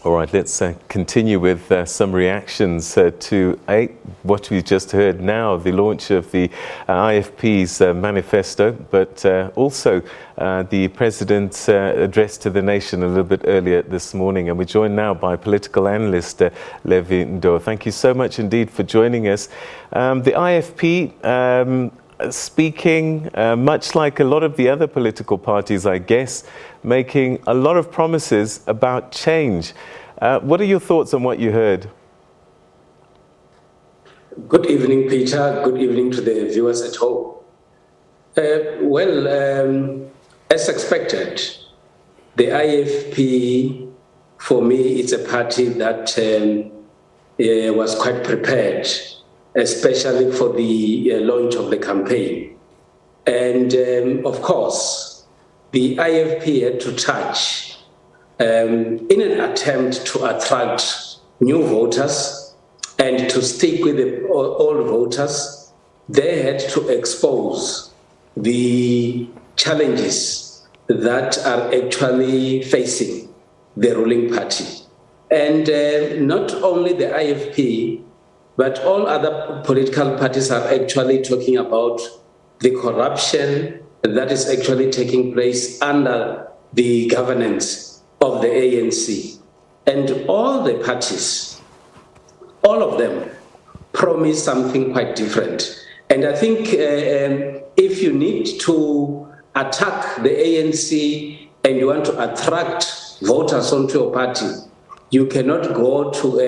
All right, let's continue with some reactions to what we just heard now, the launch of the IFP's manifesto, but also the President's address to the nation a little bit earlier this morning. And we're joined now by Political Analyst Levy Ndou. Thank you so much indeed for joining us. The IFP speaking, much like a lot of the other political parties, I guess, making a lot of promises about change. What are your thoughts on what you heard? Good evening, Peter. Good evening to the viewers at home. As expected, the IFP, for me, it's a party that was quite prepared, especially for the launch of the campaign. And of course, the IFP had to touch, in an attempt to attract new voters and to stick with the old voters, they had to expose the challenges that are actually facing the ruling party. And not only the IFP, but all other political parties are actually talking about the corruption that is actually taking place under the governance of the ANC. And all the parties, all of them, promise something quite different. And I think if you need to attack the ANC and you want to attract voters onto your party, you cannot go to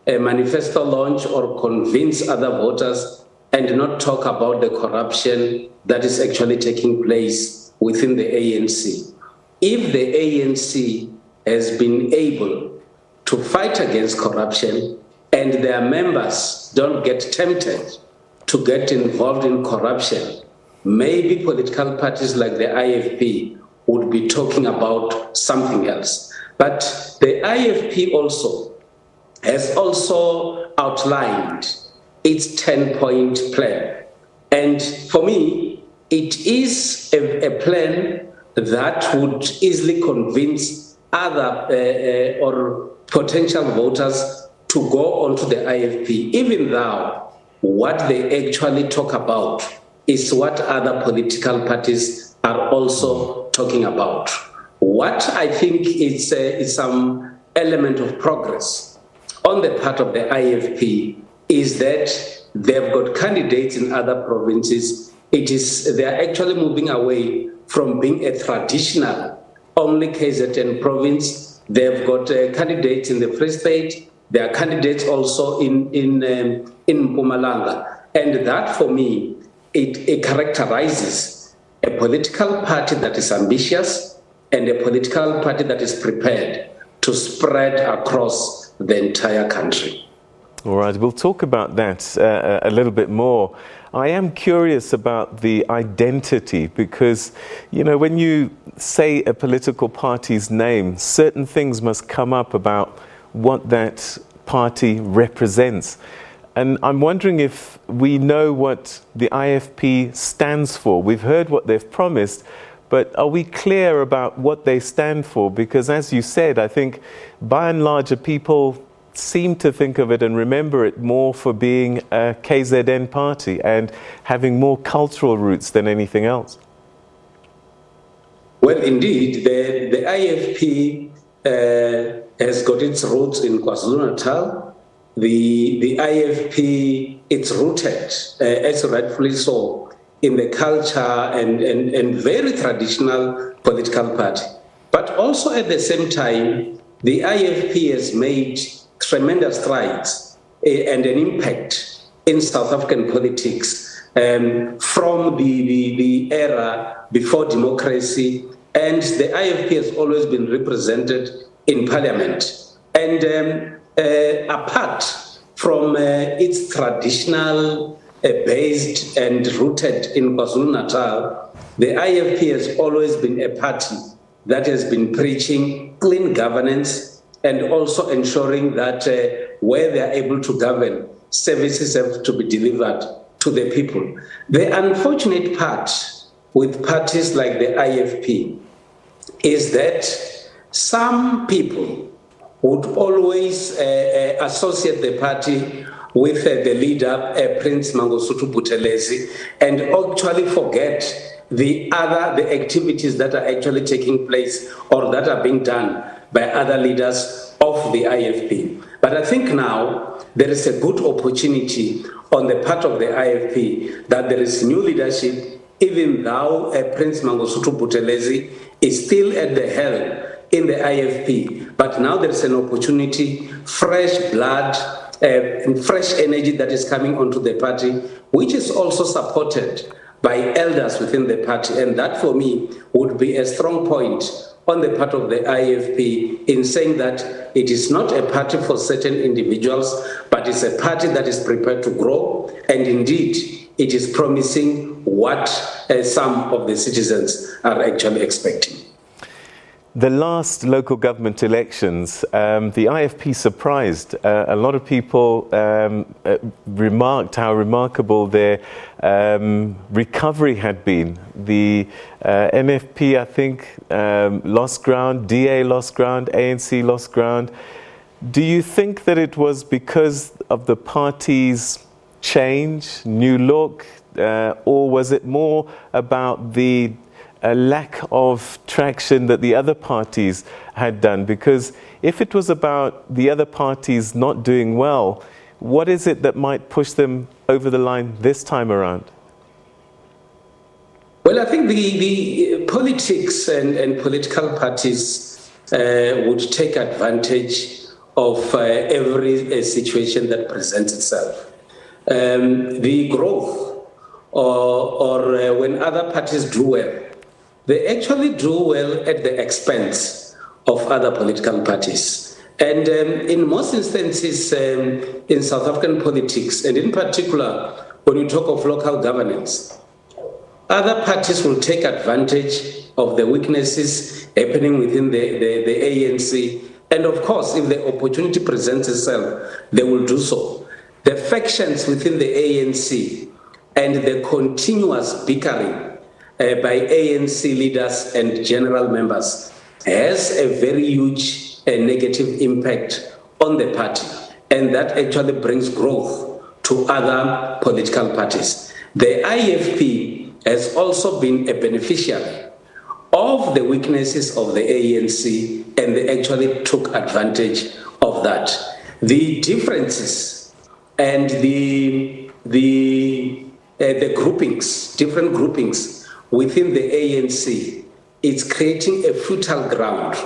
a manifesto launch or convince other voters and not talk about the corruption that is actually taking place within the ANC. If the ANC has been able to fight against corruption and their members don't get tempted to get involved in corruption, maybe political parties like the IFP would be talking about something else. But the IFP also has also outlined its 10-point plan. And for me, it is a plan that would easily convince other or potential voters to go onto the IFP, even though what they actually talk about is what other political parties are also talking about. What I think is some element of progress on the part of the IFP is that they've got candidates in other provinces. They're actually moving away from being a traditional only KZN province. They've got candidates in the Free State. There are candidates also in Mpumalanga. And that, for me, it characterizes a political party that is ambitious and a political party that is prepared to spread across the entire country. All right, we'll talk about that a little bit more. I am curious about the identity because, you know, when you say a political party's name, certain things must come up about what that party represents. And I'm wondering if we know what the IFP stands for. We've heard what they've promised, but are we clear about what they stand for? Because as you said, I think by and large people seem to think of it and remember it more for being a KZN party and having more cultural roots than anything else. Well, indeed, the IFP has got its roots in KwaZulu-Natal. The IFP, it's rooted, as rightfully so, in the culture and very traditional political party. But also at the same time, the IFP has made tremendous strides and an impact in South African politics from the era before democracy, and the IFP has always been represented in parliament. And apart from its traditional based and rooted in KwaZulu-Natal, the IFP has always been a party that has been preaching clean governance and also ensuring that where they are able to govern, services have to be delivered to the people. The unfortunate part with parties like the IFP is that some people would always associate the party with the leader, Prince Mangosuthu Buthelezi, and actually forget the activities that are actually taking place or that are being done by other leaders of the IFP. But I think now there is a good opportunity on the part of the IFP that there is new leadership, even though Prince Mangosuthu Buthelezi is still at the helm in the IFP. But now there is an opportunity, fresh blood, and fresh energy that is coming onto the party, which is also supported by elders within the party. And that, for me, would be a strong point on the part of the IFP in saying that it is not a party for certain individuals, but it's a party that is prepared to grow. And indeed, it is promising what some of the citizens are actually expecting. The last local government elections, the IFP surprised. A lot of people remarked how remarkable their recovery had been. The NFP, I think, lost ground, DA lost ground, ANC lost ground. Do you think that it was because of the party's change, new look, or was it more about the a lack of traction that the other parties had done? Because if it was about the other parties not doing well, what is it that might push them over the line this time around? Well, I think the politics and political parties would take advantage of every situation that presents itself. The growth or when other parties do well, they actually do well at the expense of other political parties. And in most instances in South African politics, and in particular when you talk of local governance, other parties will take advantage of the weaknesses happening within the ANC. And of course, if the opportunity presents itself, they will do so. The factions within the ANC and the continuous bickering by ANC leaders and general members has a very huge negative impact on the party, and that actually brings growth to other political parties. The IFP has also been a beneficiary of the weaknesses of the ANC, and they actually took advantage of that. The differences and the groupings, different groupings within the ANC, it's creating a fertile ground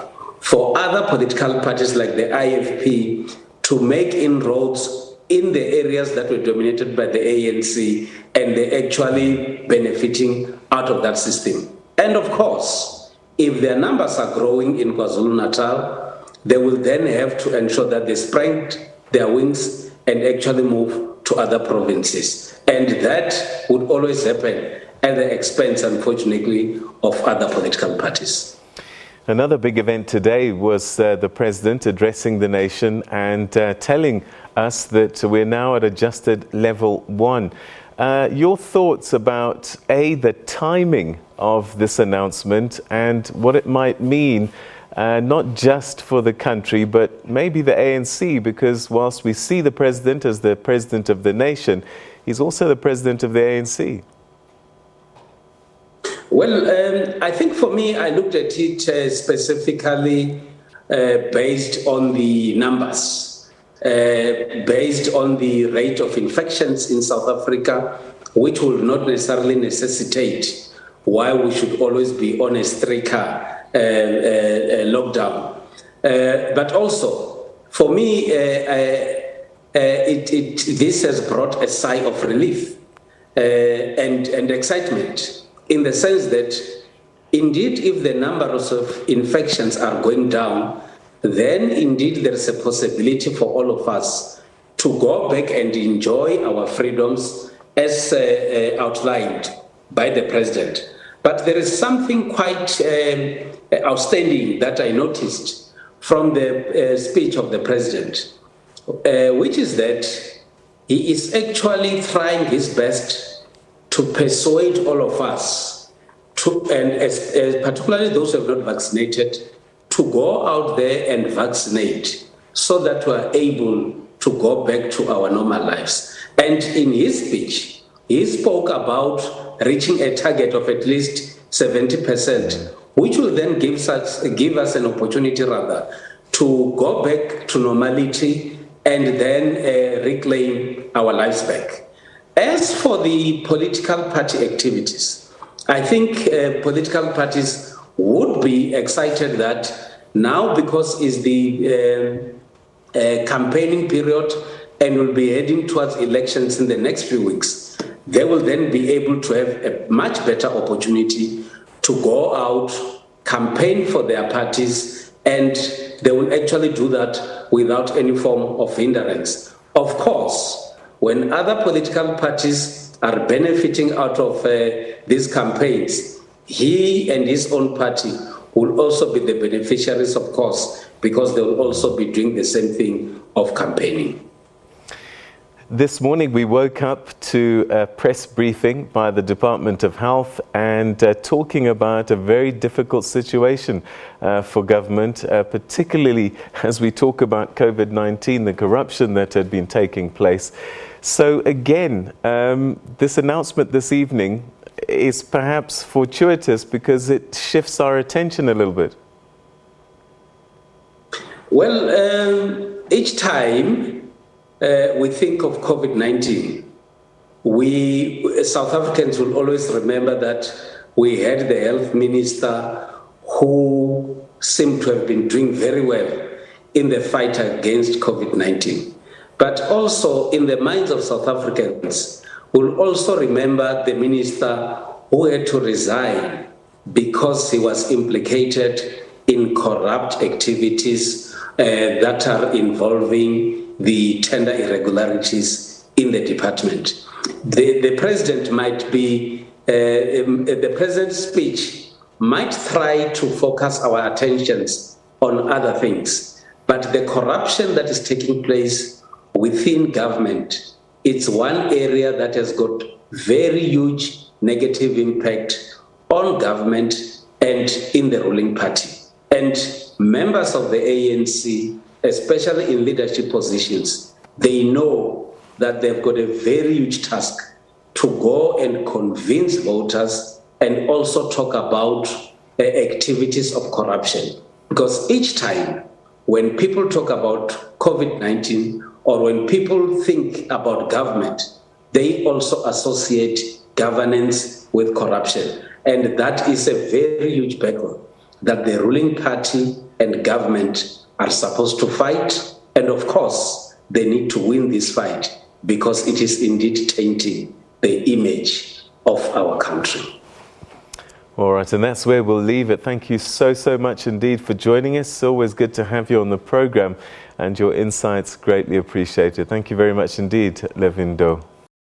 for other political parties like the IFP to make inroads in the areas that were dominated by the ANC, and they're actually benefiting out of that system. And of course, if their numbers are growing in KwaZulu-Natal, they will then have to ensure that they spread their wings and actually move to other provinces. And that would always happen at the expense, unfortunately, of other political parties. Another big event today was the president addressing the nation and telling us that we're now at adjusted level 1. Your thoughts about, A, the timing of this announcement and what it might mean, not just for the country, but maybe the ANC, because whilst we see the president as the president of the nation, he's also the president of the ANC. Well, I think for me, I looked at it specifically based on the numbers, based on the rate of infections in South Africa, which will not necessarily necessitate why we should always be on a stricter lockdown. But also, for me, this has brought a sigh of relief and excitement, in the sense that, indeed, if the numbers of infections are going down, then indeed there is a possibility for all of us to go back and enjoy our freedoms as outlined by the president. But there is something quite outstanding that I noticed from the speech of the president, which is that he is actually trying his best to persuade all of us, and particularly those who have not vaccinated, to to go out there and vaccinate so that we are able to go back to our normal lives. And in his speech, he spoke about reaching a target of at least 70%, which will then give us an opportunity rather to go back to normality and then reclaim our lives back. As for the political party activities, I think political parties would be excited that now, because it's the campaigning period and will be heading towards elections in the next few weeks, they will then be able to have a much better opportunity to go out, campaign for their parties, and they will actually do that without any form of hindrance. Of course, when other political parties are benefiting out of these campaigns, he and his own party will also be the beneficiaries, of course, because they will also be doing the same thing of campaigning. This morning we woke up to a press briefing by the Department of Health and talking about a very difficult situation for government, particularly as we talk about COVID-19, the corruption that had been taking place. So again, this announcement this evening is perhaps fortuitous because it shifts our attention a little bit. Well, each time we think of COVID-19, we South Africans will always remember that we had the health minister who seemed to have been doing very well in the fight against COVID-19. But also in the minds of South Africans, we'll also remember the minister who had to resign because he was implicated in corrupt activities that are involving the tender irregularities in the department. The president might be, the president's speech might try to focus our attentions on other things, but the corruption that is taking place within government, it's one area that has got very huge negative impact on government and in the ruling party. And members of the ANC, especially in leadership positions, they know that they've got a very huge task to go and convince voters and also talk about activities of corruption. Because each time when people talk about COVID-19 or when people think about government, they also associate governance with corruption. And that is a very huge battle that the ruling party and government are supposed to fight. And of course, they need to win this fight because it is indeed tainting the image of our country. All right, and that's where we'll leave it. Thank you so much indeed for joining us. It's always good to have you on the program and your insights greatly appreciated. Thank you very much indeed, Levy Ndou.